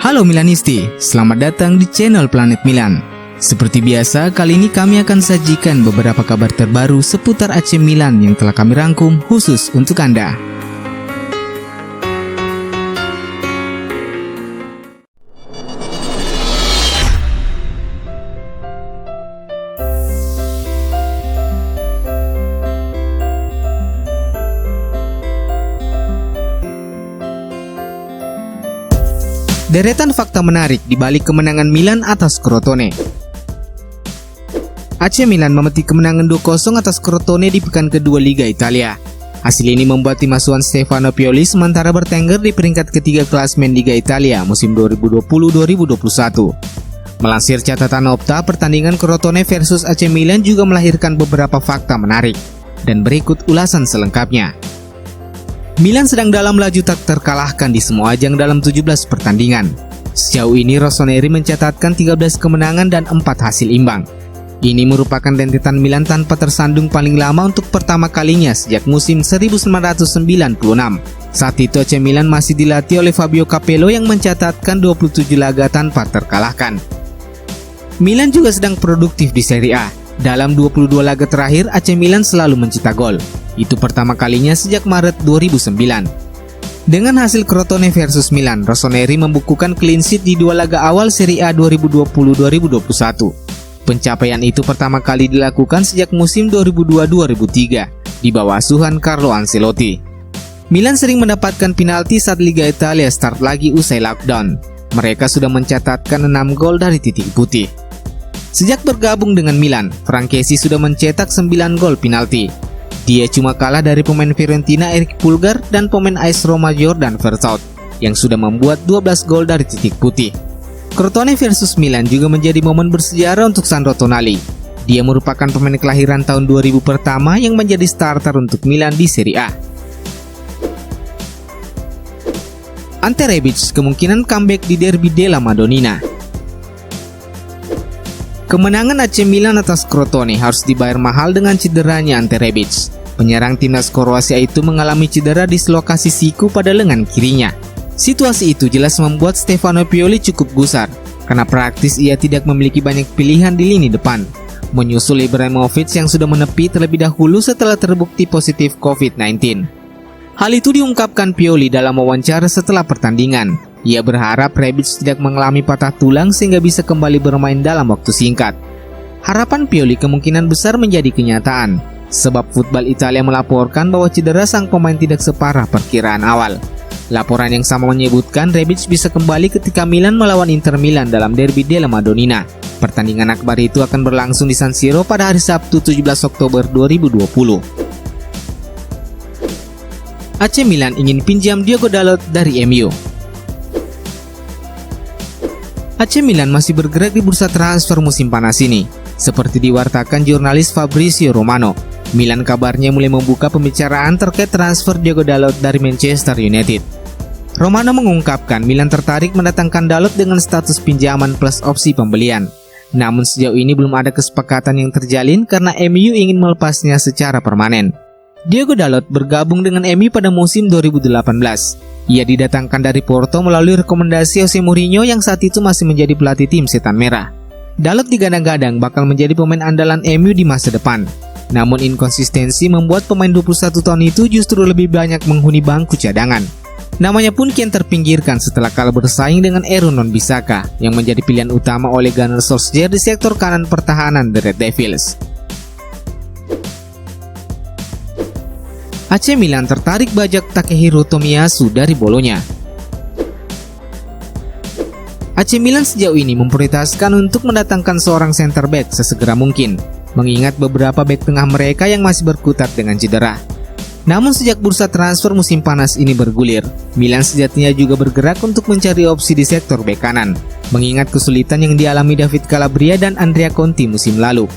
Halo Milanisti, selamat datang di channel Planet Milan. Seperti biasa, kali ini kami akan sajikan beberapa kabar terbaru seputar AC Milan yang telah kami rangkum khusus untuk Anda. Deretan fakta menarik di balik kemenangan Milan atas Crotone. AC Milan memetik kemenangan 2-0 atas Crotone di pekan kedua Liga Italia. Hasil ini membuat tim asuhan Stefano Pioli sementara bertengger di peringkat ketiga klasmen Liga Italia musim 2020-2021. Melansir catatan Opta, pertandingan Crotone versus AC Milan juga melahirkan beberapa fakta menarik. Dan berikut ulasan selengkapnya. Milan sedang dalam laju tak terkalahkan di semua ajang dalam 17 pertandingan. Sejauh ini Rossoneri mencatatkan 13 kemenangan dan 4 hasil imbang. Ini merupakan rentetan Milan tanpa tersandung paling lama untuk pertama kalinya sejak musim 1996. Saat itu AC Milan masih dilatih oleh Fabio Capello yang mencatatkan 27 laga tanpa terkalahkan. Milan juga sedang produktif di Serie A. Dalam 22 laga terakhir, AC Milan selalu mencetak gol. Itu pertama kalinya sejak Maret 2009. Dengan hasil Crotone versus Milan, Rossoneri membukukan clean sheet di dua laga awal Serie A 2020-2021. Pencapaian itu pertama kali dilakukan sejak musim 2002-2003 di bawah asuhan Carlo Ancelotti. Milan sering mendapatkan penalti saat Liga Italia start lagi usai lockdown. Mereka sudah mencatatkan 6 gol dari titik putih. Sejak bergabung dengan Milan, Franchesi sudah mencetak 9 gol penalti. Dia cuma kalah dari pemain Fiorentina Eric Pulgar dan pemain AS Roma Jordan Veretout yang sudah membuat 12 gol dari titik putih. Crotone versus Milan juga menjadi momen bersejarah untuk Sandro Tonali. Dia merupakan pemain kelahiran tahun 2000 pertama yang menjadi starter untuk Milan di Serie A. Ante Rebic kemungkinan comeback di Derby della Madonnina. Kemenangan AC Milan atas Crotone harus dibayar mahal dengan cederanya Ante Rebic. Penyerang timnas Kroasia itu mengalami cedera dislokasi siku pada lengan kirinya. Situasi itu jelas membuat Stefano Pioli cukup gusar, karena praktis ia tidak memiliki banyak pilihan di lini depan, menyusul Ibrahimovic yang sudah menepi terlebih dahulu setelah terbukti positif COVID-19. Hal itu diungkapkan Pioli dalam wawancara setelah pertandingan. Ia berharap Rebic tidak mengalami patah tulang sehingga bisa kembali bermain dalam waktu singkat. Harapan Pioli kemungkinan besar menjadi kenyataan, sebab Football Italia melaporkan bahwa cedera sang pemain tidak separah perkiraan awal. Laporan yang sama menyebutkan Rebic bisa kembali ketika Milan melawan Inter Milan dalam Derby della Madonnina. Pertandingan akbar itu akan berlangsung di San Siro pada hari Sabtu 17 Oktober 2020. AC Milan ingin pinjam Diogo Dalot dari MU. AC Milan masih bergerak di bursa transfer musim panas ini. Seperti diwartakan jurnalis Fabrizio Romano, Milan kabarnya mulai membuka pembicaraan terkait transfer Diogo Dalot dari Manchester United. Romano mengungkapkan Milan tertarik mendatangkan Dalot dengan status pinjaman plus opsi pembelian. Namun sejauh ini belum ada kesepakatan yang terjalin karena MU ingin melepasnya secara permanen. Diogo Dalot bergabung dengan MU pada musim 2018. Ia didatangkan dari Porto melalui rekomendasi Jose Mourinho yang saat itu masih menjadi pelatih tim Setan Merah. Dalot digadang-gadang bakal menjadi pemain andalan MU di masa depan. Namun inkonsistensi membuat pemain 21 tahun itu justru lebih banyak menghuni bangku cadangan. Namanya pun kian terpinggirkan setelah kalah bersaing dengan Aaron Wan-Bissaka yang menjadi pilihan utama oleh Gunnar Solskjaer di sektor kanan pertahanan The Red Devils. AC Milan tertarik bajak Takehiro Tomiyasu dari Bologna. AC Milan sejauh ini memprioritaskan untuk mendatangkan seorang center back sesegera mungkin, mengingat beberapa bek tengah mereka yang masih berkutat dengan cedera. Namun sejak bursa transfer musim panas ini bergulir, Milan sejatinya juga bergerak untuk mencari opsi di sektor bek kanan, mengingat kesulitan yang dialami David Calabria dan Andrea Conti musim lalu.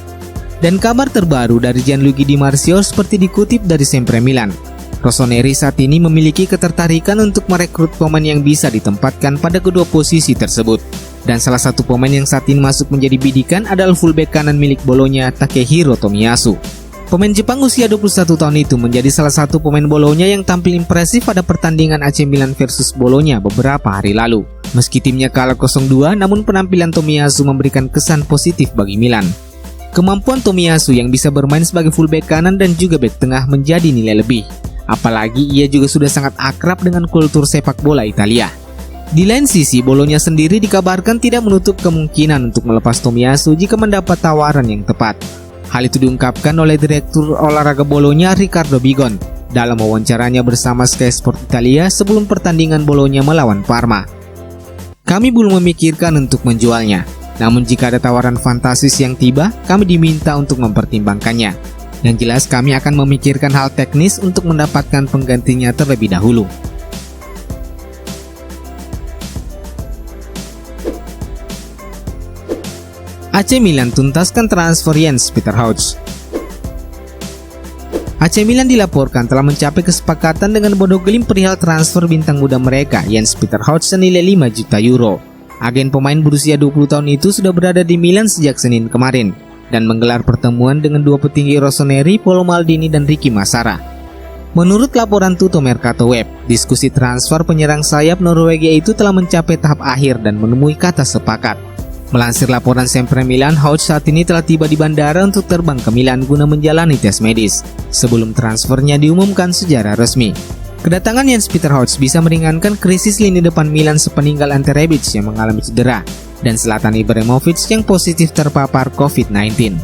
Dan kabar terbaru dari Gianluigi Di Marzio seperti dikutip dari Sempre Milan, Rossoneri saat ini memiliki ketertarikan untuk merekrut pemain yang bisa ditempatkan pada kedua posisi tersebut. Dan salah satu pemain yang saat ini masuk menjadi bidikan adalah fullback kanan milik Bologna, Takehiro Tomiyasu. Pemain Jepang usia 21 tahun itu menjadi salah satu pemain Bologna yang tampil impresif pada pertandingan AC Milan versus Bologna beberapa hari lalu. Meski timnya kalah 0-2, namun penampilan Tomiyasu memberikan kesan positif bagi Milan. Kemampuan Tomiyasu yang bisa bermain sebagai fullback kanan dan juga bek tengah menjadi nilai lebih. Apalagi ia juga sudah sangat akrab dengan kultur sepak bola Italia. Di lain sisi, Bologna sendiri dikabarkan tidak menutup kemungkinan untuk melepas Tomiyasu jika mendapat tawaran yang tepat. Hal itu diungkapkan oleh Direktur Olahraga Bologna Riccardo Bigon dalam wawancaranya bersama Sky Sport Italia sebelum pertandingan Bologna melawan Parma. Kami belum memikirkan untuk menjualnya, namun jika ada tawaran fantastis yang tiba, kami diminta untuk mempertimbangkannya. Yang jelas kami akan memikirkan hal teknis untuk mendapatkan penggantinya terlebih dahulu. AC Milan tuntaskan transfer Jens Peter Hauge. AC Milan dilaporkan telah mencapai kesepakatan dengan Bodo Glimt perihal transfer bintang muda mereka Jens Peter Hauge senilai 5 juta euro. Agen pemain berusia 20 tahun itu sudah berada di Milan sejak Senin kemarin dan menggelar pertemuan dengan dua petinggi Rossoneri, Paolo Maldini dan Ricky Massara. Menurut laporan Tutto Mercato Web, diskusi transfer penyerang sayap Norwegia itu telah mencapai tahap akhir dan menemui kata sepakat. Melansir laporan Sempre Milan, Hauge saat ini telah tiba di bandara untuk terbang ke Milan guna menjalani tes medis sebelum transfernya diumumkan secara resmi. Kedatangan Jens Peter Hauge bisa meringankan krisis lini depan Milan sepeninggal Ante Rebic yang mengalami cedera dan Zlatan Ibrahimovic yang positif terpapar COVID-19.